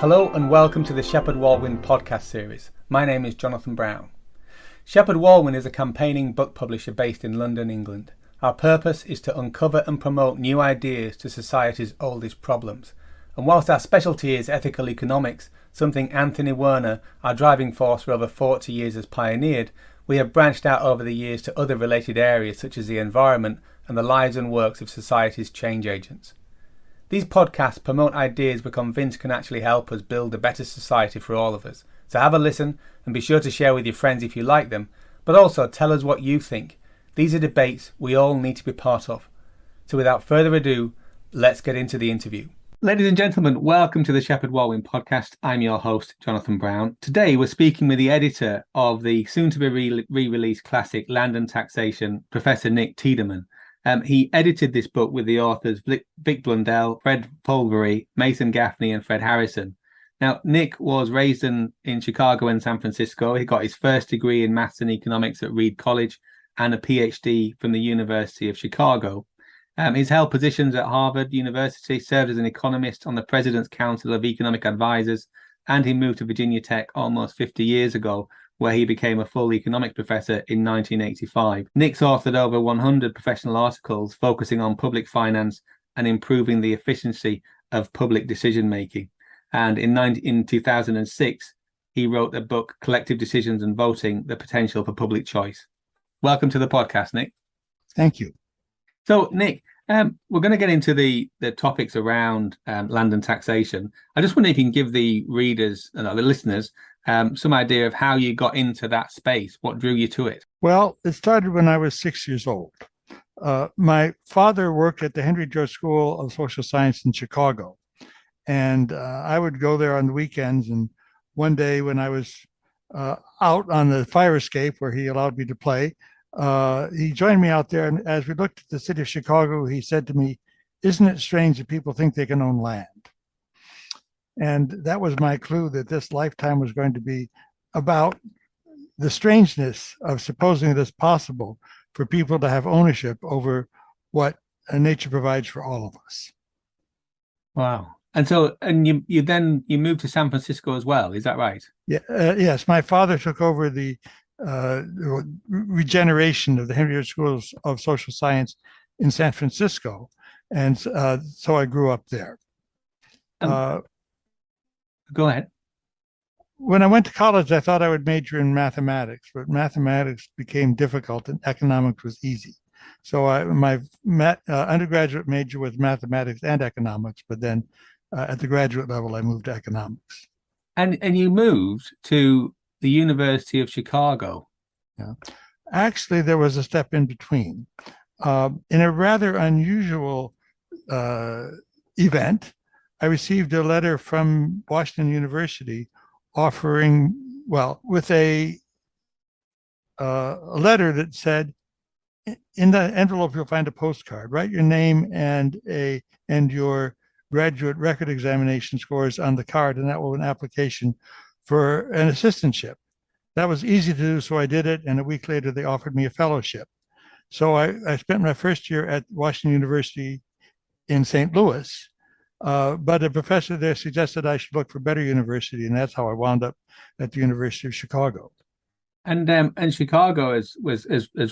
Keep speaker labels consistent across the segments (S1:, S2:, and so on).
S1: Hello and welcome to the Shepheard-Walwyn podcast series. My name is Jonathan Brown. Shepheard-Walwyn is a campaigning book publisher based in London, England. Our purpose is to uncover and promote new ideas to society's oldest problems. And whilst our specialty is ethical economics, something Anthony Werner, our driving force for over 40 years, has pioneered, we have branched out over the years to other related areas such as the environment and the lives and works of society's change agents. These podcasts promote ideas we're convinced can actually help us build a better society for all of us. So have a listen and be sure to share with your friends if you like them, but also tell us what you think. These are debates we all need to be part of. So without further ado, let's get into the interview. Ladies and gentlemen, welcome to the Shepheard-Walwyn podcast. I'm your host, Jonathan Brown. Today we're speaking with the editor of the soon-to-be re-released classic Land and Taxation, Professor Nick Tideman. He edited this book with the authors Vic Blundell, Fred Foldvary, Mason Gaffney and Fred Harrison. Now, Nick was raised in Chicago and San Francisco. He got his first degree in maths and economics at Reed College and a PhD from the University of Chicago. He's held positions at Harvard University, served as an economist on the President's Council of Economic Advisors, and he moved to Virginia Tech almost 50 years ago, where he became a full economics professor in 1985. Nick's authored over 100 professional articles focusing on public finance and improving the efficiency of public decision-making. And in 2006, he wrote the book, Collective Decisions and Voting, The Potential for Public Choice. Welcome to the podcast, Nick.
S2: Thank you.
S1: So, Nick, we're going to get into the topics around land and taxation. I just wonder if you can give the readers and the listeners some idea of how you got into that space. What drew you to it?
S2: Well, it started when I was 6 years old. My father worked at the Henry George School of Social Science in Chicago, and I would go there on the weekends. And one day when I was out on the fire escape where he allowed me to play, he joined me out there. And as we looked at the city of Chicago, he said to me, "Isn't it strange that people think they can own land?" And that was my clue that this lifetime was going to be about the strangeness of supposing it is possible for people to have ownership over what nature provides for all of us.
S1: Wow. And so, and you moved to San Francisco as well, is that right?
S2: Yeah. Yes. My father took over the regeneration of the Henry George School of Social Science in San Francisco. And so I grew up there.
S1: Go ahead.
S2: When I went to college, I thought I would major in mathematics, but mathematics became difficult and economics was easy. So my undergraduate major was mathematics and economics, but then at the graduate level, I moved to economics.
S1: And you moved to the University of Chicago.
S2: Yeah. Actually, there was a step in between. In a rather unusual event, I received a letter from Washington University offering, with a letter that said, in the envelope you'll find a postcard. Write your name and your graduate record examination scores on the card, and that will be an application for an assistantship. That was easy to do, so I did it, and a week later they offered me a fellowship. So I spent my first year at Washington University in St. Louis. But a professor there suggested I should look for a better university, and that's how I wound up at the University of Chicago.
S1: And Chicago, as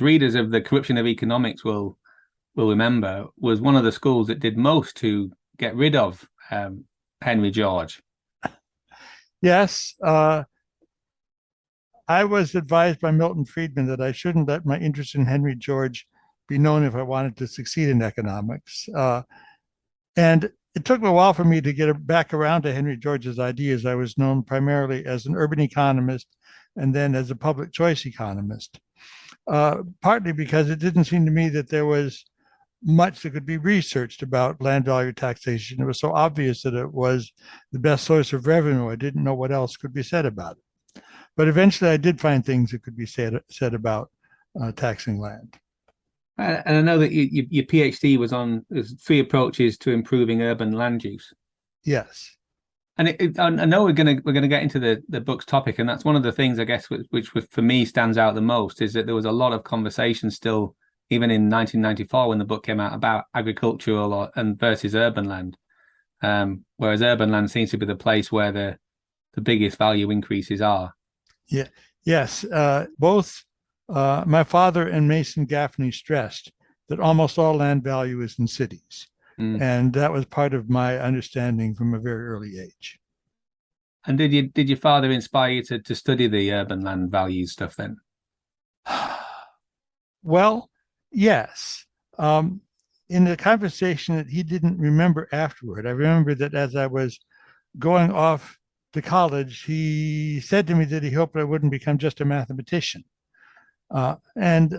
S1: readers of The Corruption of Economics will remember, was one of the schools that did most to get rid of Henry George.
S2: Yes. I was advised by Milton Friedman that I shouldn't let my interest in Henry George be known if I wanted to succeed in economics. And it took a while for me to get back around to Henry George's ideas. I was known primarily as an urban economist and then as a public choice economist, partly because it didn't seem to me that there was much that could be researched about land value taxation. It was so obvious that it was the best source of revenue. I didn't know what else could be said about it. But eventually I did find things that could be said about taxing land.
S1: And I know that your PhD was on 3 approaches to improving urban land use.
S2: Yes.
S1: And I know we're gonna get into the book's topic, and that's one of the things I guess which for me stands out the most is that there was a lot of conversation still, even in 1994 when the book came out, about agricultural and versus urban land. whereas urban land seems to be the place where the biggest value increases are.
S2: Yeah. Yes. Both my father and Mason Gaffney stressed that almost all land value is in cities.
S1: Mm.
S2: And that was part of my understanding from a very early age.
S1: And did your father inspire you to study the urban land value stuff then?
S2: Well, yes. In the conversation that he didn't remember afterward, I remember that as I was going off to college, he said to me that he hoped I wouldn't become just a mathematician. And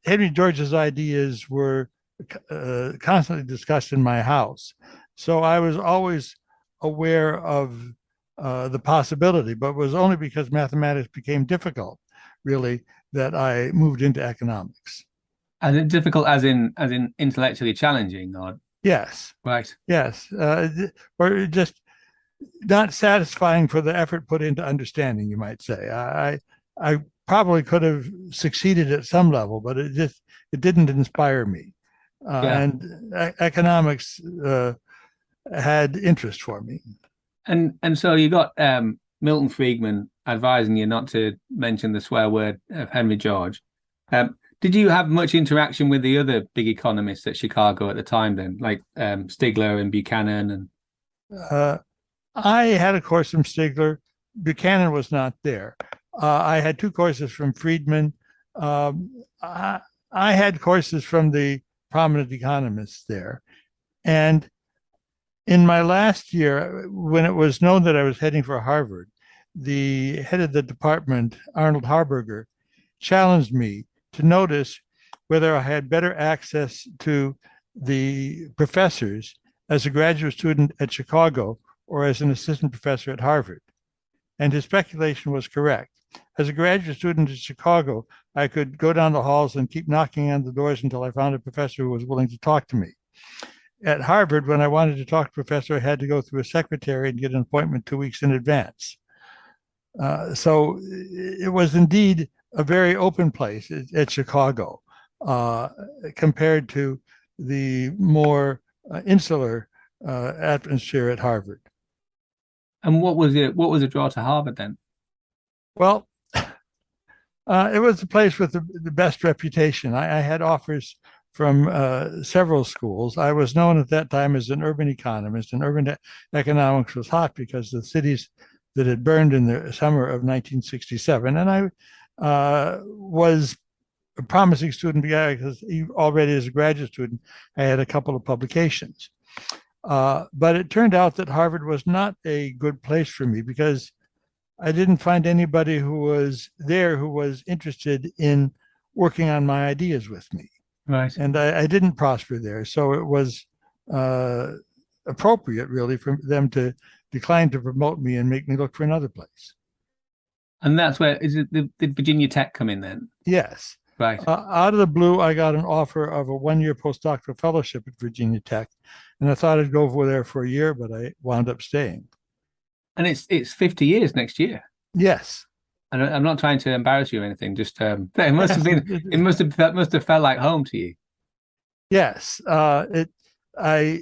S2: Henry George's ideas were constantly discussed in my house. So I was always aware of the possibility, but it was only because mathematics became difficult, really, that I moved into economics.
S1: As in difficult, as in intellectually challenging, or
S2: Yes,
S1: right?
S2: yes, or just not satisfying for the effort put into understanding, you might say. I probably could have succeeded at some level, but it didn't inspire me.
S1: Yeah.
S2: And economics had interest for me.
S1: And so you got Milton Friedman advising you not to mention the swear word of Henry George. Did you have much interaction with the other big economists at Chicago at the time then, like Stigler and Buchanan? And
S2: I had a course from Stigler. Buchanan was not there. I had two courses from Friedman. I had courses from the prominent economists there. And in my last year, when it was known that I was heading for Harvard, the head of the department, Arnold Harburger, challenged me to notice whether I had better access to the professors as a graduate student at Chicago or as an assistant professor at Harvard. And his speculation was correct. As a graduate student at Chicago, I could go down the halls and keep knocking on the doors until I found a professor who was willing to talk to me. At Harvard, when I wanted to talk to a professor, I had to go through a secretary and get an appointment 2 weeks in advance. So it was indeed a very open place at Chicago compared to the more insular atmosphere at Harvard.
S1: and what was it? What was the draw to Harvard then?
S2: Well, it was a place with the best reputation. I had offers from several schools. I was known at that time as an urban economist, and urban economics was hot because the cities that had burned in the summer of 1967. And I was a promising student because already as a graduate student, I had a couple of publications. But it turned out that Harvard was not a good place for me because I didn't find anybody who was there who was interested in working on my ideas with me.
S1: Right.
S2: And I didn't prosper there. So it was appropriate, really, for them to decline to promote me and make me look for another place.
S1: And that's where did Virginia Tech come in then?
S2: Yes.
S1: Right.
S2: Out of the blue, I got an offer of a 1-year postdoctoral fellowship at Virginia Tech. And I thought I'd go over there for a year, but I wound up staying.
S1: And it's 50 years next year.
S2: Yes.
S1: And I'm not trying to embarrass you or anything. Just it must have been. It must have felt like home to you.
S2: Yes. I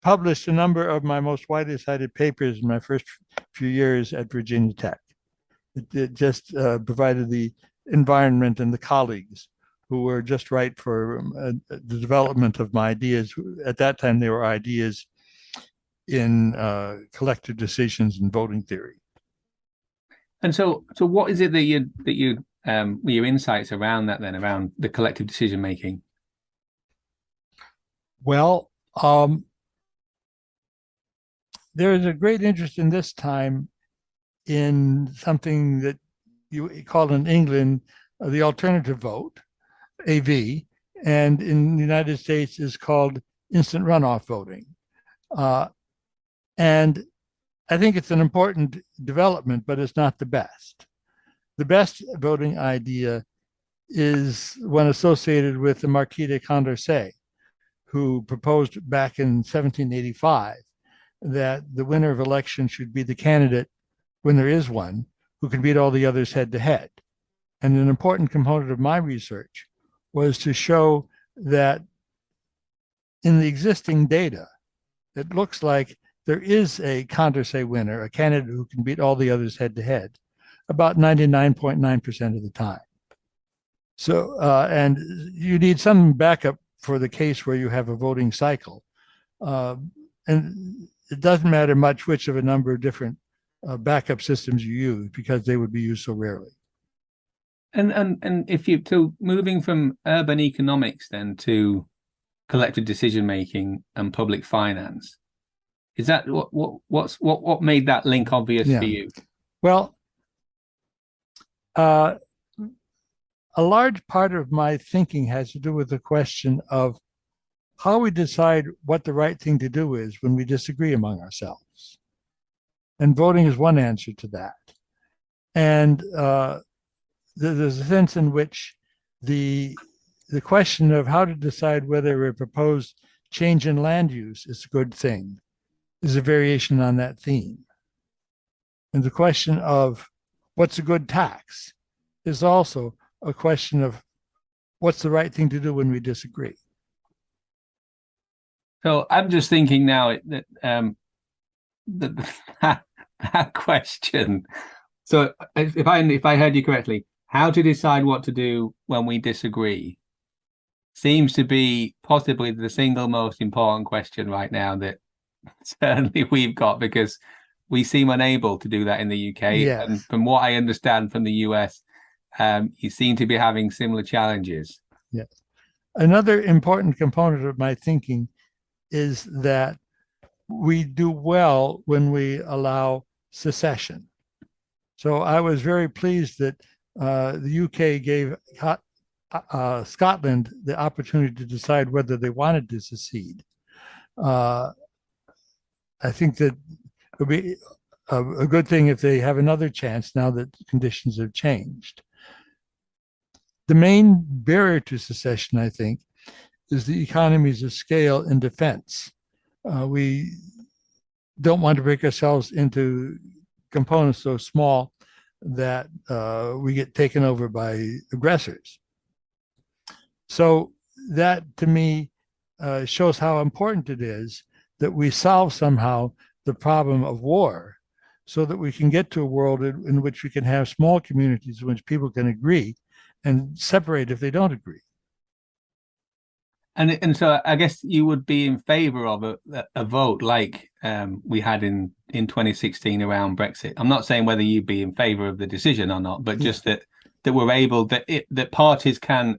S2: published a number of my most widely cited papers in my first few years at Virginia Tech. It just provided the environment and the colleagues who were just right for the development of my ideas. At that time, they were ideas in collective decisions and voting theory.
S1: And so what is it that you were your insights around that then, around the collective decision making?
S2: Well, there is a great interest in this time in something that you call in England the alternative vote, AV, and in the United States is called instant runoff voting. And I think it's an important development, but it's not the best. The best voting idea is one associated with the Marquis de Condorcet, who proposed back in 1785 that the winner of election should be the candidate, when there is one, who can beat all the others head to head. And an important component of my research was to show that in the existing data, it looks like there is a Condorcet winner, a candidate who can beat all the others head to head, about 99.9% of the time. So, and you need some backup for the case where you have a voting cycle. And it doesn't matter much which of a number of different backup systems you use, because they would be used so rarely.
S1: And if you to moving from urban economics then to collective decision making and public finance, is that what made that link obvious for you?
S2: Well, a large part of my thinking has to do with the question of how we decide what the right thing to do is when we disagree among ourselves. And voting is one answer to that. And there's a sense in which the question of how to decide whether a proposed change in land use is a good thing is a variation on that theme. And the question of what's a good tax is also a question of what's the right thing to do when we disagree.
S1: So I'm just thinking now that that question. So if I heard you correctly, how to decide what to do when we disagree seems to be possibly the single most important question right now that certainly we've got, because we seem unable to do that in the UK.
S2: Yes.
S1: And from what I understand from the US, you seem to be having similar challenges.
S2: Yes. Another important component of my thinking is that we do well when we allow secession. So I was very pleased that the UK gave Scotland the opportunity to decide whether they wanted to secede. I think that it would be a good thing if they have another chance now that conditions have changed. The main barrier to secession, I think, is the economies of scale in defense. We don't want to break ourselves into components so small that we get taken over by aggressors. So that, to me, shows how important it is that we solve somehow the problem of war, so that we can get to a world in which we can have small communities in which people can agree and separate if they don't agree.
S1: And so I guess you would be in favor of a vote like we had in 2016 around Brexit. I'm not saying whether you'd be in favor of the decision or not, but just that we're able, that parties can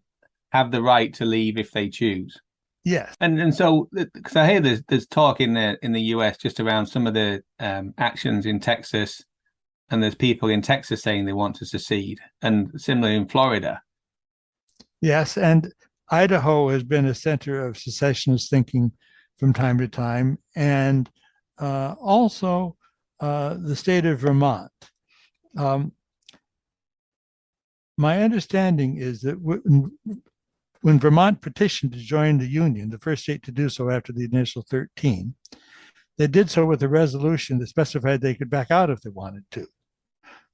S1: have the right to leave if they choose.
S2: Yes.
S1: And so, because I hear there's talk in the US just around some of the actions in Texas, and there's people in Texas saying they want to secede, and similarly in Florida.
S2: Yes, and Idaho has been a center of secessionist thinking from time to time, and also the state of Vermont. My understanding is that when Vermont petitioned to join the Union, the first state to do so after the initial 13, they did so with a resolution that specified they could back out if they wanted to.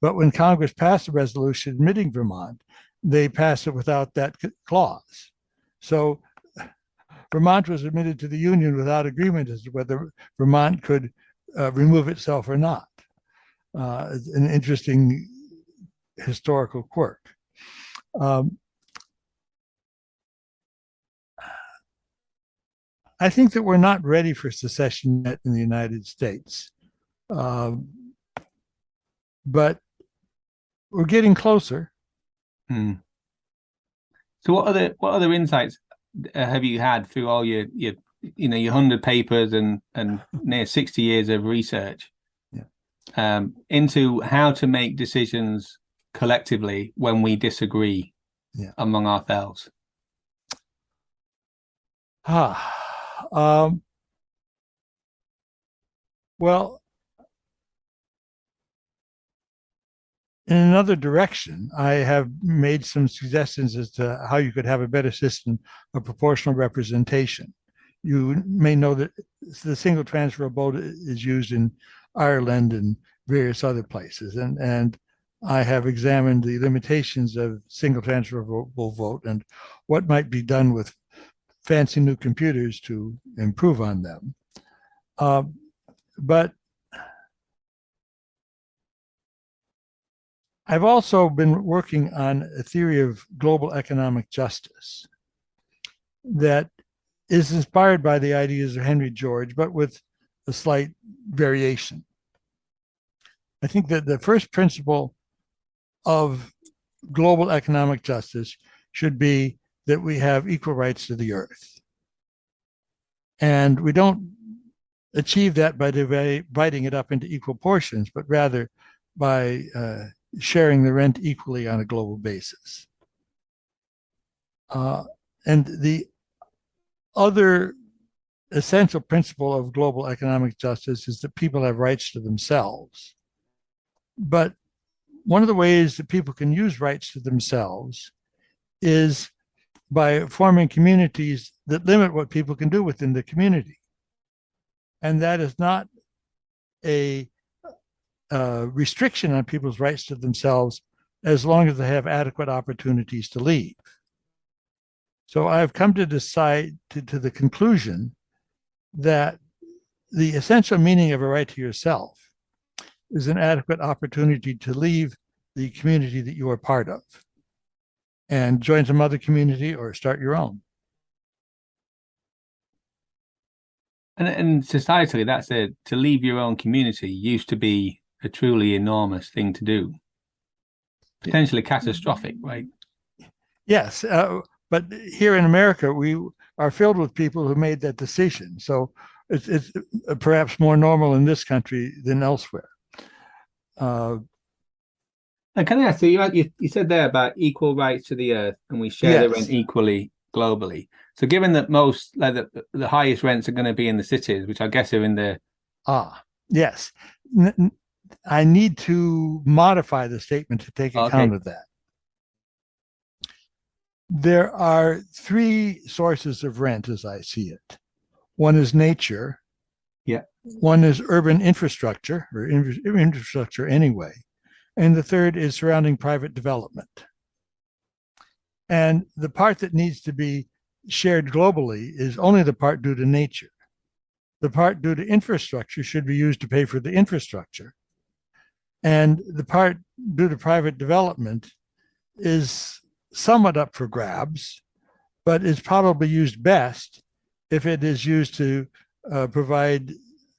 S2: But when Congress passed a resolution admitting Vermont, they passed it without that clause. So Vermont was admitted to the Union without agreement as to whether Vermont could remove itself or not. It's an interesting historical quirk. I think that we're not ready for secession yet in the United States, but we're getting closer.
S1: So what other insights have you had through all your 100 papers and near 60 years of research into how to make decisions collectively when we disagree among ourselves?
S2: Well, in another direction, I have made some suggestions as to how you could have a better system of proportional representation. You may know that the single transferable vote is used in Ireland and various other places, and I have examined the limitations of single transferable vote and what might be done with fancy new computers to improve on them. But I've also been working on a theory of global economic justice that is inspired by the ideas of Henry George, but with a slight variation. I think that the first principle of global economic justice should be that we have equal rights to the earth. And we don't achieve that by dividing it up into equal portions, but rather by sharing the rent equally on a global basis. And the other essential principle of global economic justice is that people have rights to themselves. But one of the ways that people can use rights to themselves is by forming communities that limit what people can do within the community. And that is not a restriction on people's rights to themselves as long as they have adequate opportunities to leave. So I've come to decide to the conclusion that the essential meaning of a right to yourself is an adequate opportunity to leave the community that you are part of and join some other community or start your own.
S1: And societally, to leave your own community used to be a truly enormous thing to do, potentially catastrophic, right?
S2: Yes, but here in America, we are filled with people who made that decision. So it's perhaps more normal in this country than elsewhere.
S1: And can I ask you said there about equal rights to the earth, and we share the rent equally globally. So given that most, like the highest rents are going to be in the cities, which I guess are in the...
S2: Yes. I need to modify the statement to take account of that. There are three sources of rent as I see it. One is nature.
S1: Yeah.
S2: One is urban infrastructure, or infrastructure anyway. And the third is surrounding private development. And the part that needs to be shared globally is only the part due to nature. The part due to infrastructure should be used to pay for the infrastructure. And the part due to private development is somewhat up for grabs, but is probably used best if it is used to provide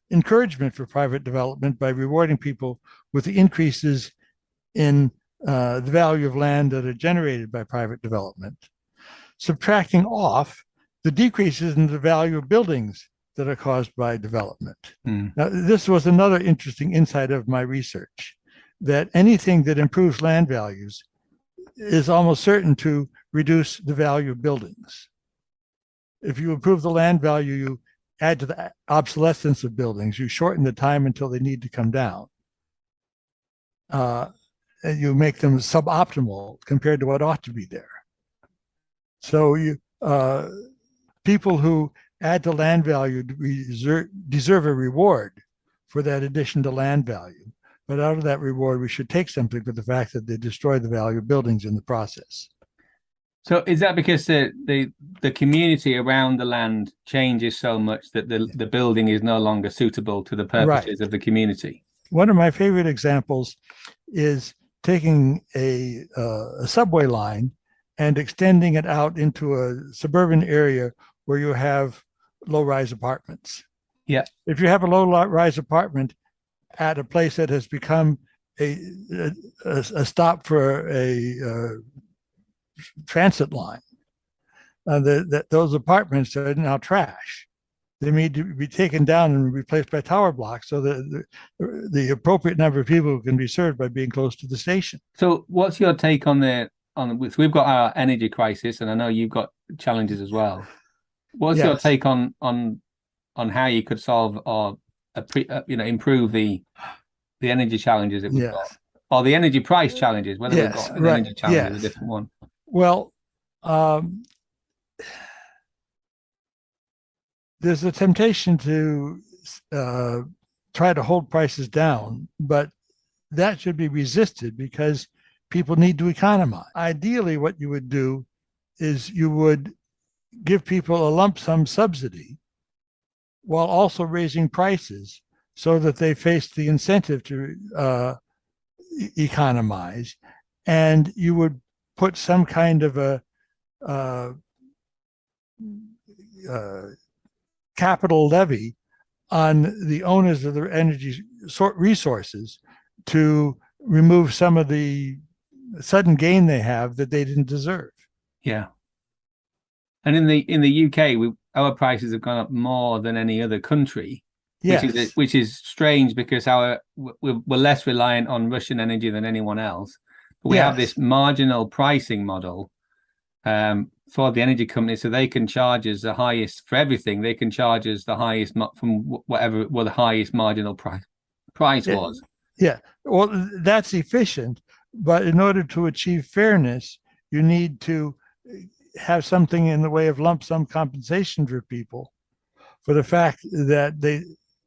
S2: encouragement for private development by rewarding people with the increases in the value of land that are generated by private development, subtracting off the decreases in the value of buildings that are caused by development. Now, this was another interesting insight of my research, that anything that improves land values is almost certain to reduce the value of buildings. If you improve the land value, you add to the obsolescence of buildings, you shorten the time until they need to come down. And you make them suboptimal compared to what ought to be there. So people who add to land value deserve a reward for that addition to land value. But out of that reward, we should take something for the fact that they destroy the value of buildings in the process.
S1: So is that because the community around the land changes so much that the building is no longer suitable to the purposes of the community?
S2: One of my favorite examples is taking a subway line and extending it out into a suburban area where you have low-rise apartments.
S1: Yeah.
S2: If you have a low-rise apartment at a place that has become a stop for a transit line, those apartments are now trash. They need to be taken down and replaced by tower blocks so that the appropriate number of people can be served by being close to the station.
S1: So what's your take on we've got our energy crisis, and I know you've got challenges as well. What's your take on how you could solve or improve the energy challenges that we've got, or the energy price challenges, whether we've got an energy challenge or a different one?
S2: Well, there's a temptation to try to hold prices down, but that should be resisted because people need to economize. Ideally, what you would do is you would give people a lump sum subsidy while also raising prices so that they face the incentive to economize. And you would put some kind of a capital levy on the owners of the energy resources to remove some of the sudden gain they have that they didn't deserve.
S1: Yeah. And in the UK, our prices have gone up more than any other country,
S2: Yes.
S1: which is strange because we're less reliant on Russian energy than anyone else. But we have this marginal pricing model for the energy companies, so they can charge us the highest for everything. They can charge us the highest from whatever the highest marginal price was.
S2: Yeah, well, that's efficient, but in order to achieve fairness, you need to have something in the way of lump sum compensation for people for the fact that they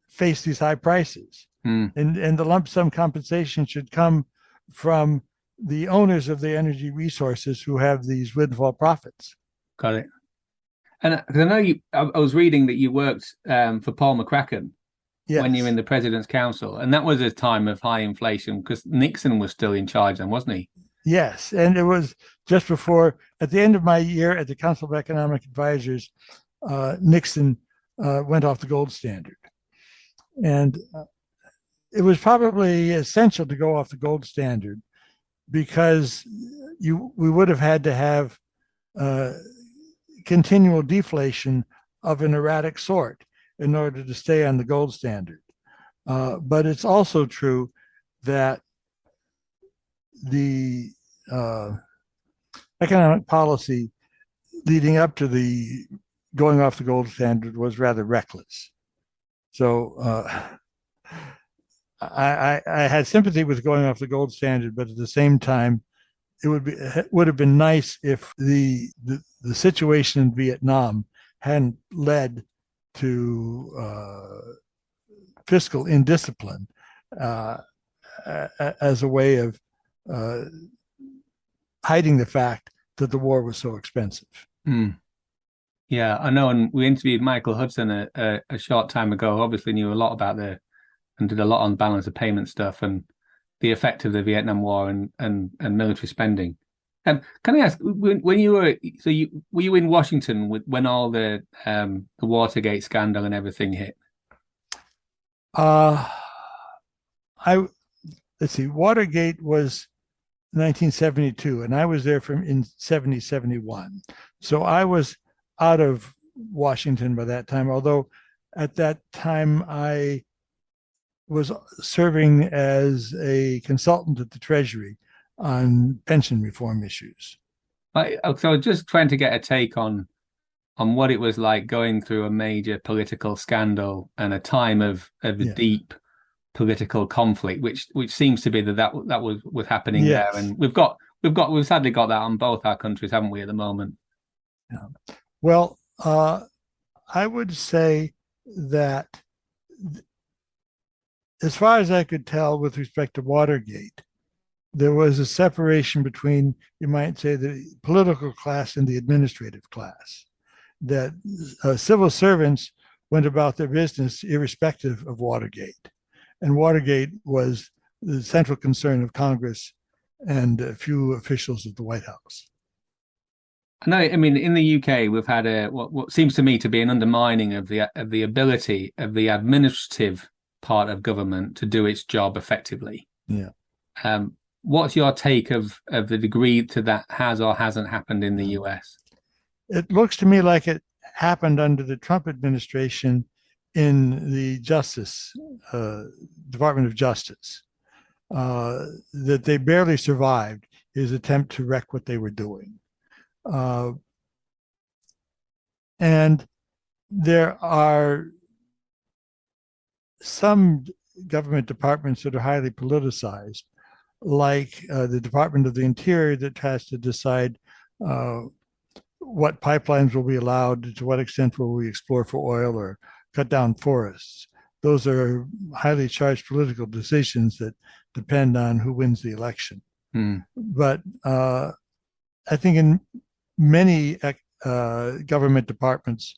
S2: face these high prices. And the lump sum compensation should come from the owners of the energy resources who have these windfall profits.
S1: Got it. And I know I was reading that you worked for Paul McCracken when you were in the President's Council, and that was a time of high inflation because Nixon was still in charge then, wasn't he?
S2: Yes, and it was just before, at the end of my year at the Council of Economic Advisors, Nixon went off the gold standard. And it was probably essential to go off the gold standard because we would have had to have continual deflation of an erratic sort in order to stay on the gold standard. But it's also true that the economic policy leading up to the going off the gold standard was rather reckless. So I had sympathy with going off the gold standard, but at the same time, it would have been nice if the situation in Vietnam hadn't led to fiscal indiscipline as a way of hiding the fact that the war was so expensive.
S1: Yeah, I know. And we interviewed Michael Hudson a short time ago. Obviously knew a lot about and did a lot on balance of payment stuff and the effect of the Vietnam War and military spending. Can I ask, when you were were you in Washington when all the Watergate scandal and everything hit?
S2: Let's see, Watergate was 1972, and I was there in 71. So I was out of Washington by that time, although at that time I was serving as a consultant at the Treasury on pension reform issues.
S1: So I was just trying to get a take on what it was like going through a major political scandal and a time of deep political conflict, which seems to be that was happening there, and we've sadly got that on both our countries, haven't we, at the moment?
S2: Yeah. Well, I would say that as far as I could tell with respect to Watergate, there was a separation between, you might say, the political class and the administrative class, that civil servants went about their business irrespective of Watergate. And Watergate was the central concern of Congress and a few officials at the White House.
S1: I mean, in the UK, we've had what seems to me to be an undermining of the ability of the administrative part of government to do its job effectively.
S2: Yeah.
S1: What's your take of the degree to that has or hasn't happened in the US?
S2: It looks to me like it happened under the Trump administration in the Department of Justice, that they barely survived his attempt to wreck what they were doing. And there are some government departments that are highly politicized, like the Department of the Interior, that has to decide what pipelines will be allowed, to what extent will we explore for oil or cut down forests. Those are highly charged political decisions that depend on who wins the election. But I think in many government departments,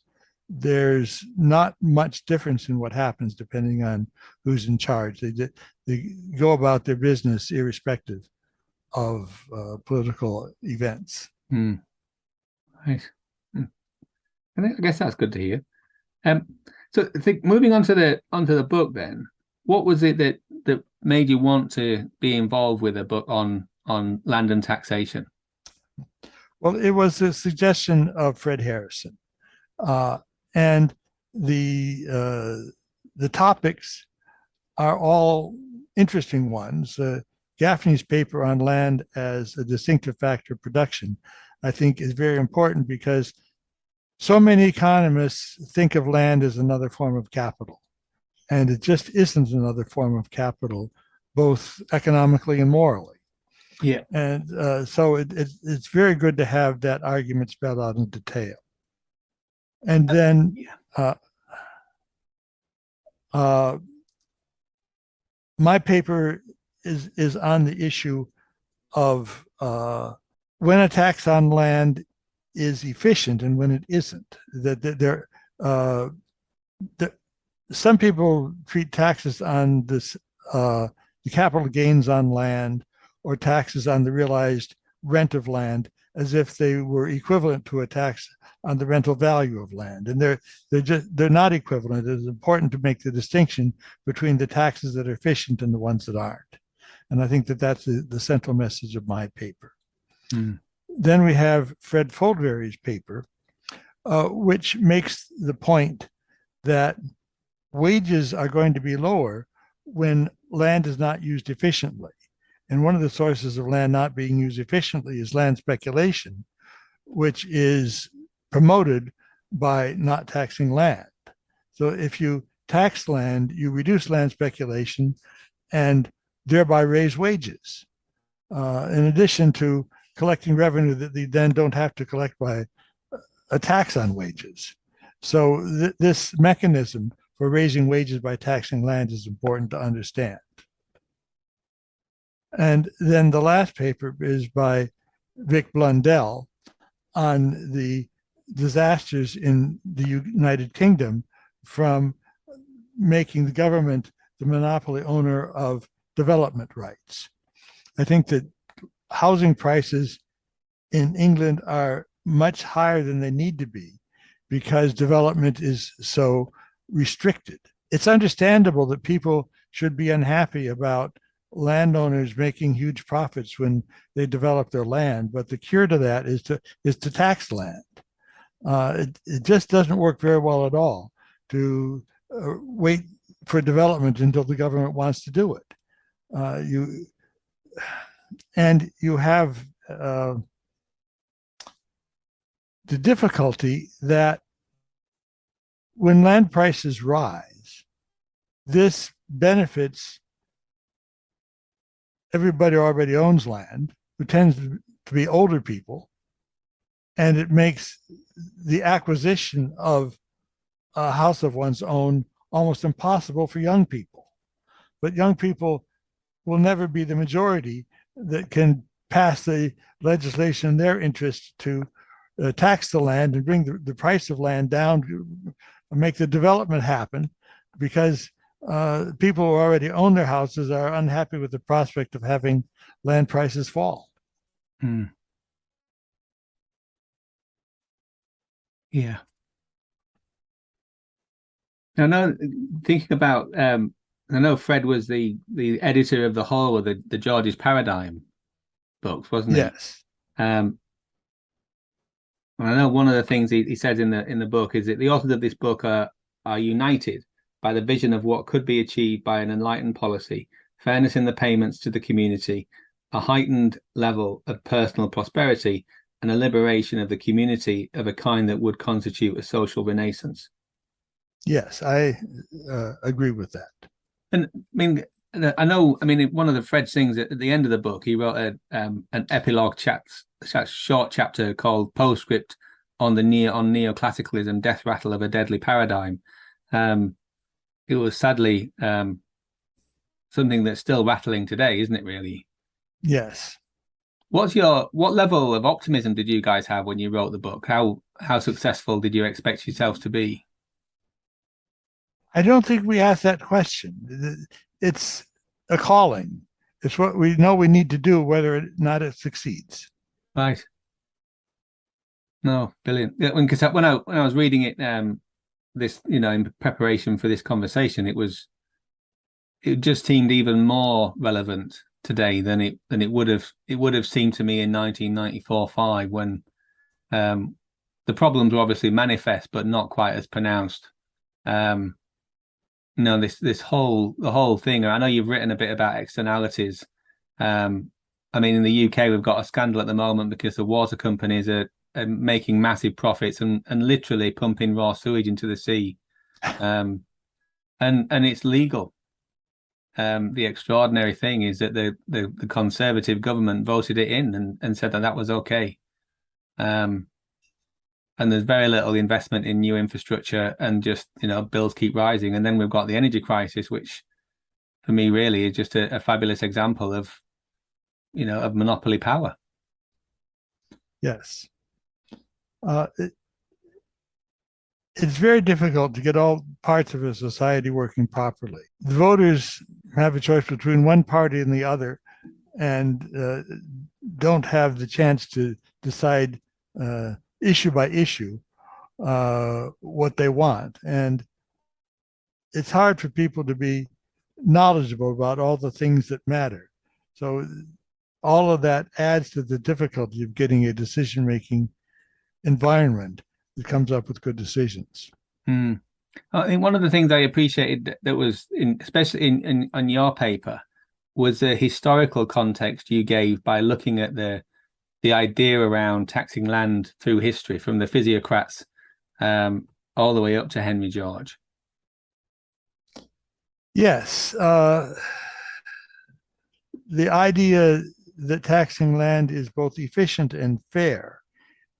S2: there's not much difference in what happens depending on who's in charge. They go about their business irrespective of political events.
S1: Mm. Nice. I guess that's good to hear. So I think moving on to the book then, what was it that made you want to be involved with a book on land and taxation?
S2: Well, it was a suggestion of Fred Harrison, and the topics are all interesting ones. Gaffney's paper on land as a distinctive factor of production, I think, is very important because so many economists think of land as another form of capital, and it just isn't another form of capital, both economically and morally.
S1: Yeah.
S2: And so it's very good to have that argument spelled out in detail. And then my paper is on the issue of when a tax on land is efficient and when it isn't. Some people treat taxes on this the capital gains on land or taxes on the realized rent of land as if they were equivalent to a tax on the rental value of land, and they're not equivalent. It's important to make the distinction between the taxes that are efficient and the ones that aren't, and I think that that's the central message of my paper. Mm. Then we have Fred Foldvary's paper, which makes the point that wages are going to be lower when land is not used efficiently. And one of the sources of land not being used efficiently is land speculation, which is promoted by not taxing land. So if you tax land, you reduce land speculation and thereby raise wages, in addition to collecting revenue that they then don't have to collect by a tax on wages. So this mechanism for raising wages by taxing land is important to understand. And then the last paper is by Vic Blundell on the disasters in the United Kingdom from making the government the monopoly owner of development rights. I think that housing prices in England are much higher than they need to be because development is so restricted. It's understandable that people should be unhappy about landowners making huge profits when they develop their land, but the cure to that is to tax land. It just doesn't work very well at all to wait for development until the government wants to do it. You have the difficulty that when land prices rise, this benefits everybody who already owns land, who tends to be older people, and it makes the acquisition of a house of one's own almost impossible for young people. But young people will never be the majority that can pass the legislation in their interest to tax the land and bring the price of land down to make the development happen, because people who already own their houses are unhappy with the prospect of having land prices fall.
S1: Mm. Yeah. Now, thinking about, I know Fred was the editor of the whole of the George's Paradigm books, wasn't he?
S2: Yes.
S1: And I know one of the things he says in the book is that the authors of this book are united by the vision of what could be achieved by an enlightened policy, fairness in the payments to the community, a heightened level of personal prosperity, and a liberation of the community of a kind that would constitute a social renaissance.
S2: Yes, I agree with that.
S1: And I know, one of the Fred things at the end of the book, he wrote an epilogue short chapter called Postscript on Neoclassicalism, Death Rattle of a Deadly Paradigm. It was sadly something that's still rattling today, isn't it, really?
S2: Yes.
S1: What level of optimism did you guys have when you wrote the book? How how successful did you expect yourselves to be?
S2: I don't think we ask that question. It's a calling. It's what we know we need to do, whether or not it succeeds.
S1: Right. No, brilliant. Yeah, because when I was reading it, this, in preparation for this conversation, it just seemed even more relevant today than it would have seemed to me in 1994-5 when the problems were obviously manifest but not quite as pronounced. This whole thing. I know you've written a bit about externalities. I mean, in the UK, we've got a scandal at the moment because the water companies are making massive profits and literally pumping raw sewage into the sea, and it's legal. The extraordinary thing is that the Conservative government voted it in and said that was okay. And there's very little investment in new infrastructure, and just bills keep rising. And then we've got the energy crisis, which for me really is just a fabulous example of of monopoly power.
S2: Yes. It's very difficult to get all parts of a society working properly. The voters have a choice between one party and the other, and don't have the chance to decide issue by issue what they want. And it's hard for people to be knowledgeable about all the things that matter. So all of that adds to the difficulty of getting a decision-making environment that comes up with good decisions.
S1: I think one of the things I appreciated that was especially in your paper was the historical context you gave by looking at the idea around taxing land through history, from the physiocrats all the way up to Henry George.
S2: Yes. The idea that taxing land is both efficient and fair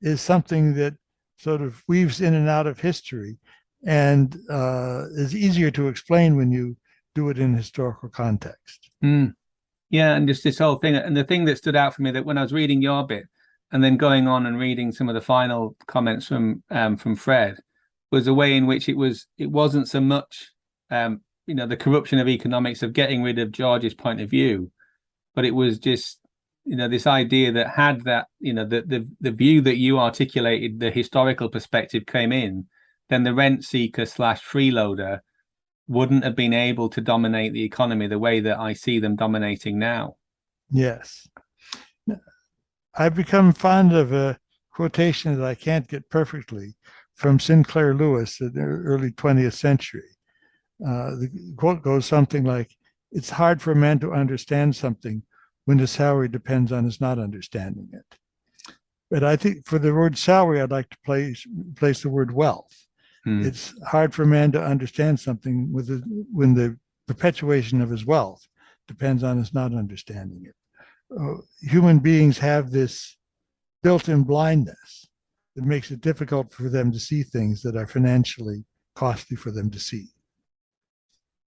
S2: is something that sort of weaves in and out of history, and is easier to explain when you do it in historical context.
S1: Yeah, and just this whole thing. And the thing that stood out for me, that when I was reading your bit and then going on and reading some of the final comments from Fred, was the way in which it wasn't so much the corruption of economics, of getting rid of George's point of view, but it was just this idea that had that the view that you articulated, the historical perspective came in, then the rent seeker / freeloader wouldn't have been able to dominate the economy the way that I see them dominating now.
S2: Yes. I've become fond of a quotation that I can't get perfectly from Sinclair Lewis in the early 20th century. The quote goes something like, "It's hard for a man to understand something when his salary depends on his not understanding it." But I think for the word salary, I'd like to place the word wealth. It's hard for a man to understand something when the perpetuation of his wealth depends on his not understanding it. Human beings have this built-in blindness that makes it difficult for them to see things that are financially costly for them to see.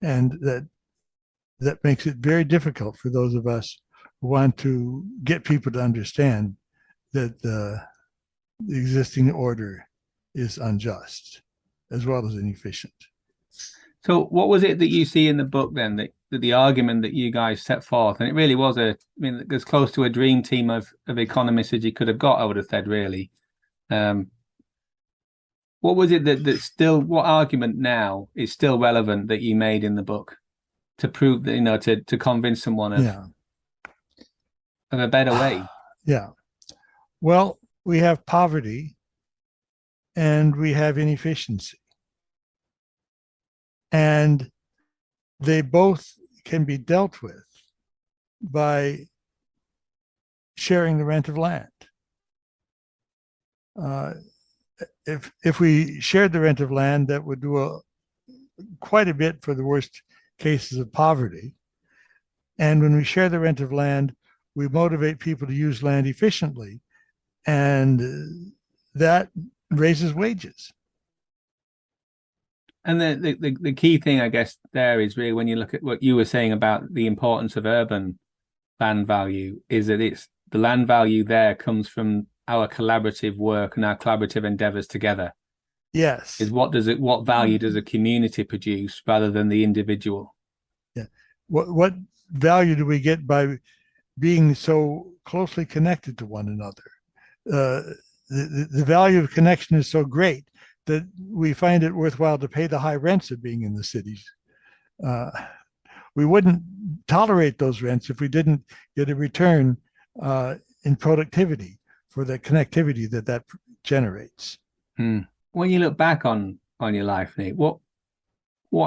S2: And that makes it very difficult for those of us who want to get people to understand that the existing order is unjust as well as inefficient.
S1: So what was it that you see in the book then, that the argument that you guys set forth? And it really was as close to a dream team of economists as you could have got, I would have said, really. What was it that still, what argument now is still relevant that you made in the book to prove that, to convince someone of a better way?
S2: Yeah. Well, we have poverty and we have inefficiency. And they both can be dealt with by sharing the rent of land. If we shared the rent of land, that would do quite a bit for the worst cases of poverty. And when we share the rent of land, we motivate people to use land efficiently, and that raises wages.
S1: And the key thing, I guess, there is really when you look at what you were saying about the importance of urban land value, is that the land value there comes from our collaborative work and our collaborative endeavors together.
S2: Yes.
S1: Is what value does a community produce rather than the individual?
S2: Yeah. What value do we get by being so closely connected to one another? The value of connection is so great that we find it worthwhile to pay the high rents of being in the cities. We wouldn't tolerate those rents if we didn't get a return in productivity for the connectivity that generates.
S1: When you look back on your life, Nick, what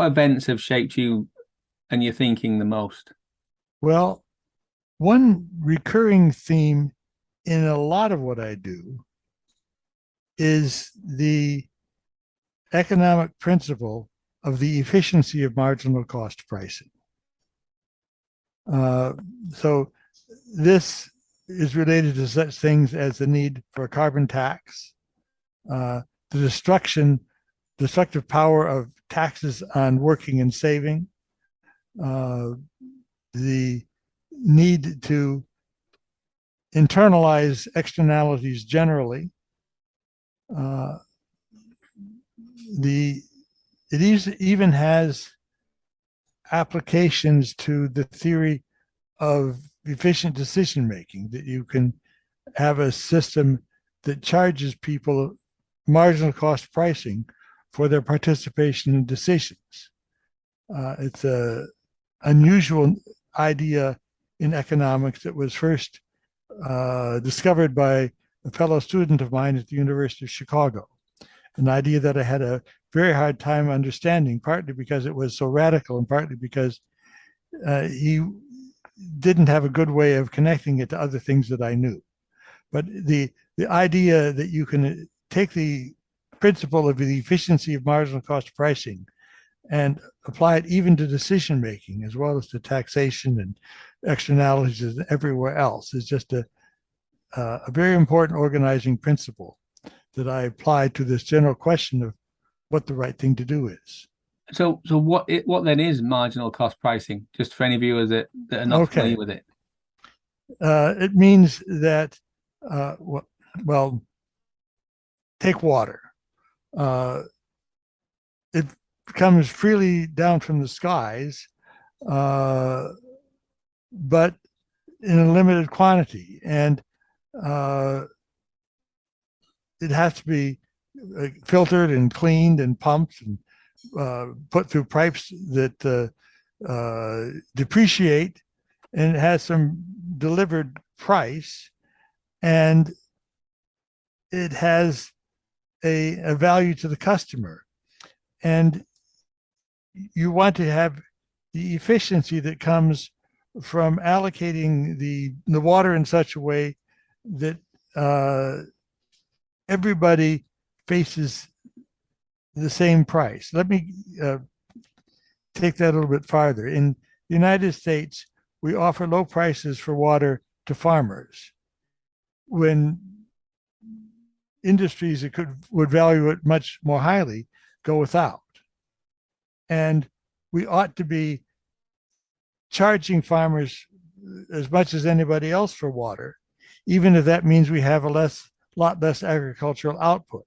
S1: events have shaped you and your thinking the most?
S2: Well, one recurring theme in a lot of what I do is the economic principle of the efficiency of marginal cost pricing. So this is related to such things as the need for a carbon tax, the destructive power of taxes on working and saving, the need to internalize externalities generally. It even has applications to the theory of efficient decision making, that you can have a system that charges people marginal cost pricing for their participation in decisions. It's an unusual idea in economics that was first discovered by a fellow student of mine at the University of Chicago, an idea that I had a very hard time understanding, partly because it was so radical and partly because he didn't have a good way of connecting it to other things that I knew. But the idea that you can take the principle of the efficiency of marginal cost pricing and apply it even to decision making as well as to taxation and externalities and everywhere else is just a very important organizing principle that I apply to this general question of what the right thing to do is.
S1: So what then is marginal cost pricing? Just for any viewers that are not familiar with it.
S2: It means that well, take water. It comes freely down from the skies, but in a limited quantity, and it has to be filtered and cleaned and pumped and put through pipes that depreciate, and it has some delivered price, and it has a value to the customer. And you want to have the efficiency that comes from allocating the water in such a way that everybody faces the same price. Let me take that a little bit farther. In the United States, we offer low prices for water to farmers when industries that would value it much more highly go without. And we ought to be charging farmers as much as anybody else for water, even if that means we have a lot less agricultural output.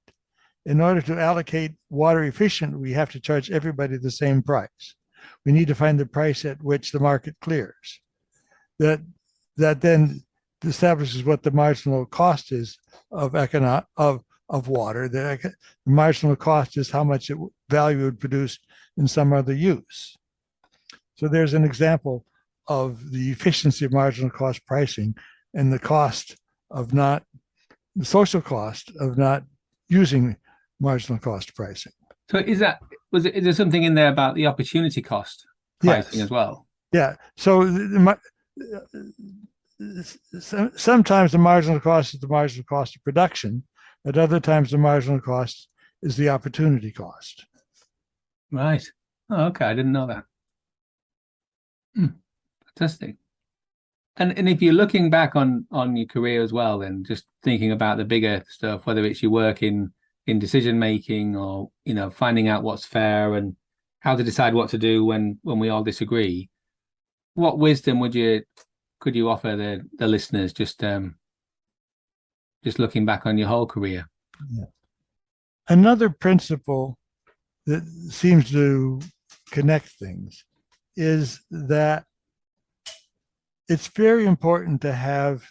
S2: In order to allocate water efficiently, we have to charge everybody the same price. We need to find the price at which the market clears. That then establishes what the marginal cost is of water. The marginal cost is how much value would produce in some other use. So there's an example of the efficiency of marginal cost pricing and the social cost of not using marginal cost pricing.
S1: So is there something in there about the opportunity cost pricing as well?
S2: Yeah. So sometimes the marginal cost is the marginal cost of production. At other times, the marginal cost is the opportunity cost.
S1: Right. Oh, okay. I didn't know that. Fantastic. And if you're looking back on your career as well, then just thinking about the bigger stuff, whether it's your work in decision making or finding out what's fair and how to decide what to do when we all disagree, what wisdom could you offer the listeners just just looking back on your whole career.
S2: Yeah. Another principle that seems to connect things is that it's very important to have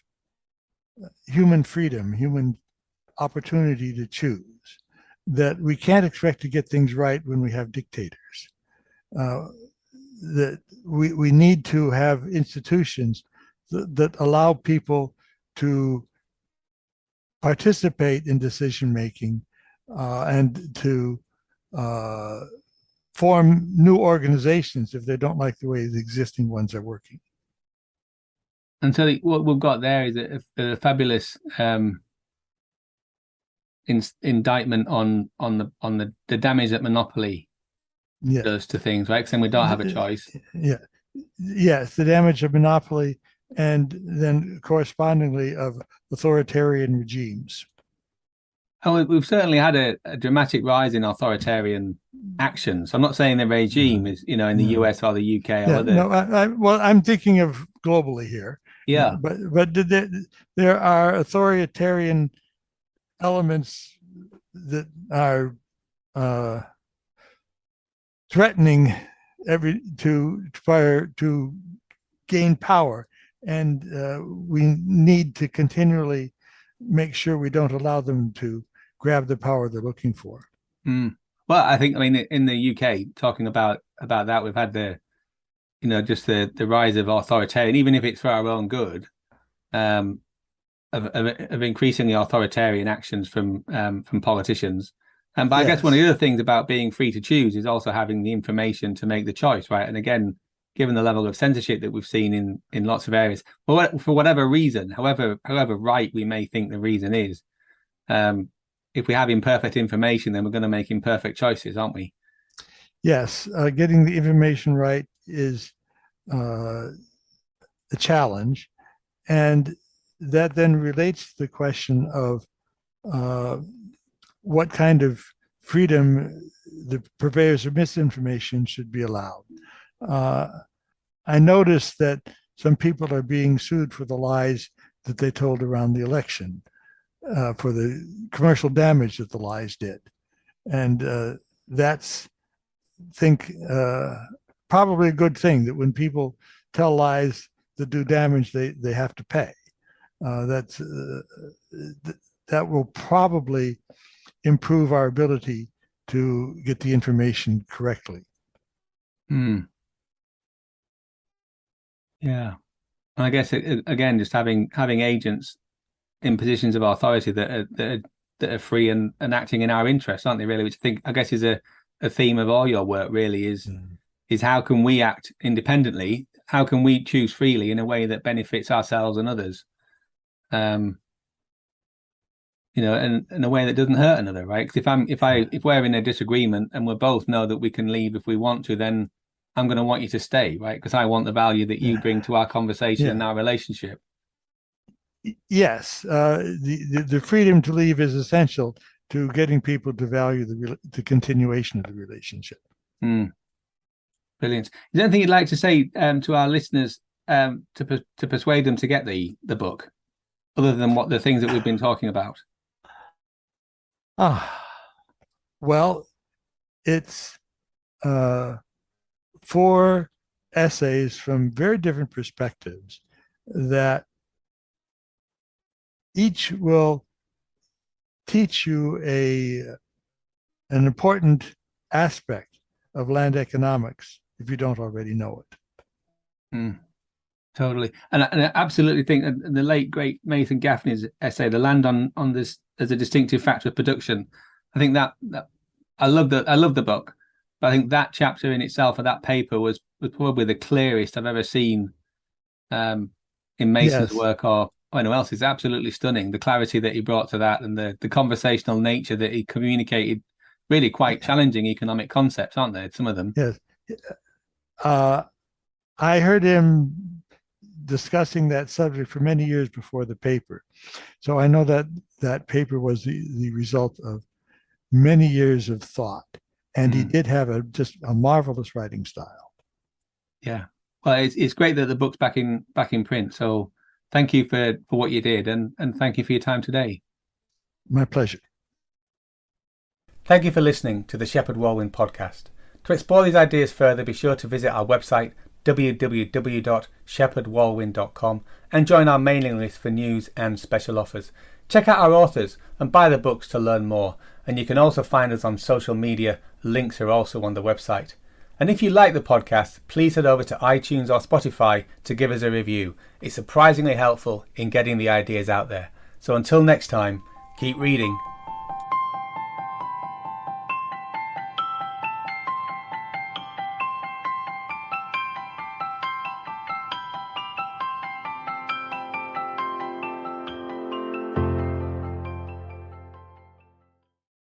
S2: human freedom, human opportunity to choose, that we can't expect to get things right when we have dictators. That we need to have institutions that allow people to participate in decision making and to form new organizations if they don't like the way the existing ones are working.
S1: And so what we've got there is a fabulous indictment on the damage that monopoly does to things, right? Because then we don't have a choice.
S2: Yeah. Yes, the damage of monopoly, and then correspondingly of authoritarian regimes.
S1: And we've certainly had a dramatic rise in authoritarian actions. I'm not saying the regime is, in the US or the UK or other.
S2: No, well, I'm thinking of globally here.
S1: Yeah,
S2: but there are authoritarian elements that are threatening to gain power, and we need to continually make sure we don't allow them to grab the power they're looking for.
S1: Well, I mean, in the UK, talking about that, we've had just the rise of authoritarian, even if it's for our own good, of increasingly authoritarian actions from politicians. But I guess one of the other things about being free to choose is also having the information to make the choice, right? And again, given the level of censorship that we've seen in lots of areas, for whatever reason, however right we may think the reason is, if we have imperfect information, then we're going to make imperfect choices, aren't we?
S2: Yes, getting the information right is a challenge, and that then relates to the question of what kind of freedom the purveyors of misinformation should be allowed. I noticed that some people are being sued for the lies that they told around the election, for the commercial damage that the lies did. And that's, probably a good thing, that when people tell lies that do damage, they have to pay. That will probably improve our ability to get the information correctly.
S1: Yeah, and I guess again, just having agents in positions of authority that are free and acting in our interests, aren't they? Really, which I guess is a theme of all your work. Really, is how can we act independently? How can we choose freely in a way that benefits ourselves and others? And in a way that doesn't hurt another, right? Because if we're in a disagreement and we both know that we can leave if we want to, then I'm going to want you to stay, right? Because I want the value that you bring to our conversation and our relationship.
S2: Yes, the freedom to leave is essential to getting people to value the continuation of the relationship.
S1: Brilliant. Is there anything you'd like to say to our listeners to persuade them to get the book, other than what the things that we've been talking about?
S2: Well, it's 4 essays from very different perspectives that each will teach you an important aspect of land economics if you don't already know it.
S1: Totally. And I absolutely think the late, great Nathan Gaffney's essay, The Land on this as a Distinctive Factor of Production, I think that I love the book, but I think that chapter in itself, or that paper, was probably the clearest I've ever seen in Mason's work or anyone else. Is absolutely stunning. The clarity that he brought to that, and the conversational nature that he communicated, really quite challenging economic concepts, aren't they? Some of them.
S2: Yes. I heard him discussing that subject for many years before the paper. So I know that paper was the result of many years of thought. And he did have just a marvelous writing style. Yeah.
S1: Well, it's great that the book's back in print. So thank you for what you did, and thank you for your time today.
S2: My pleasure.
S1: Thank you for listening to the Shepheard-Walwyn podcast. To explore these ideas further, be sure to visit our website www.shepheardwalwyn.com and join our mailing list for news and special offers. Check out our authors and buy the books to learn more, and you can also find us on social media. Links are also on the website. And if you like the podcast, please head over to iTunes or Spotify to give us a review. It's surprisingly helpful in getting the ideas out there. So until next time, keep reading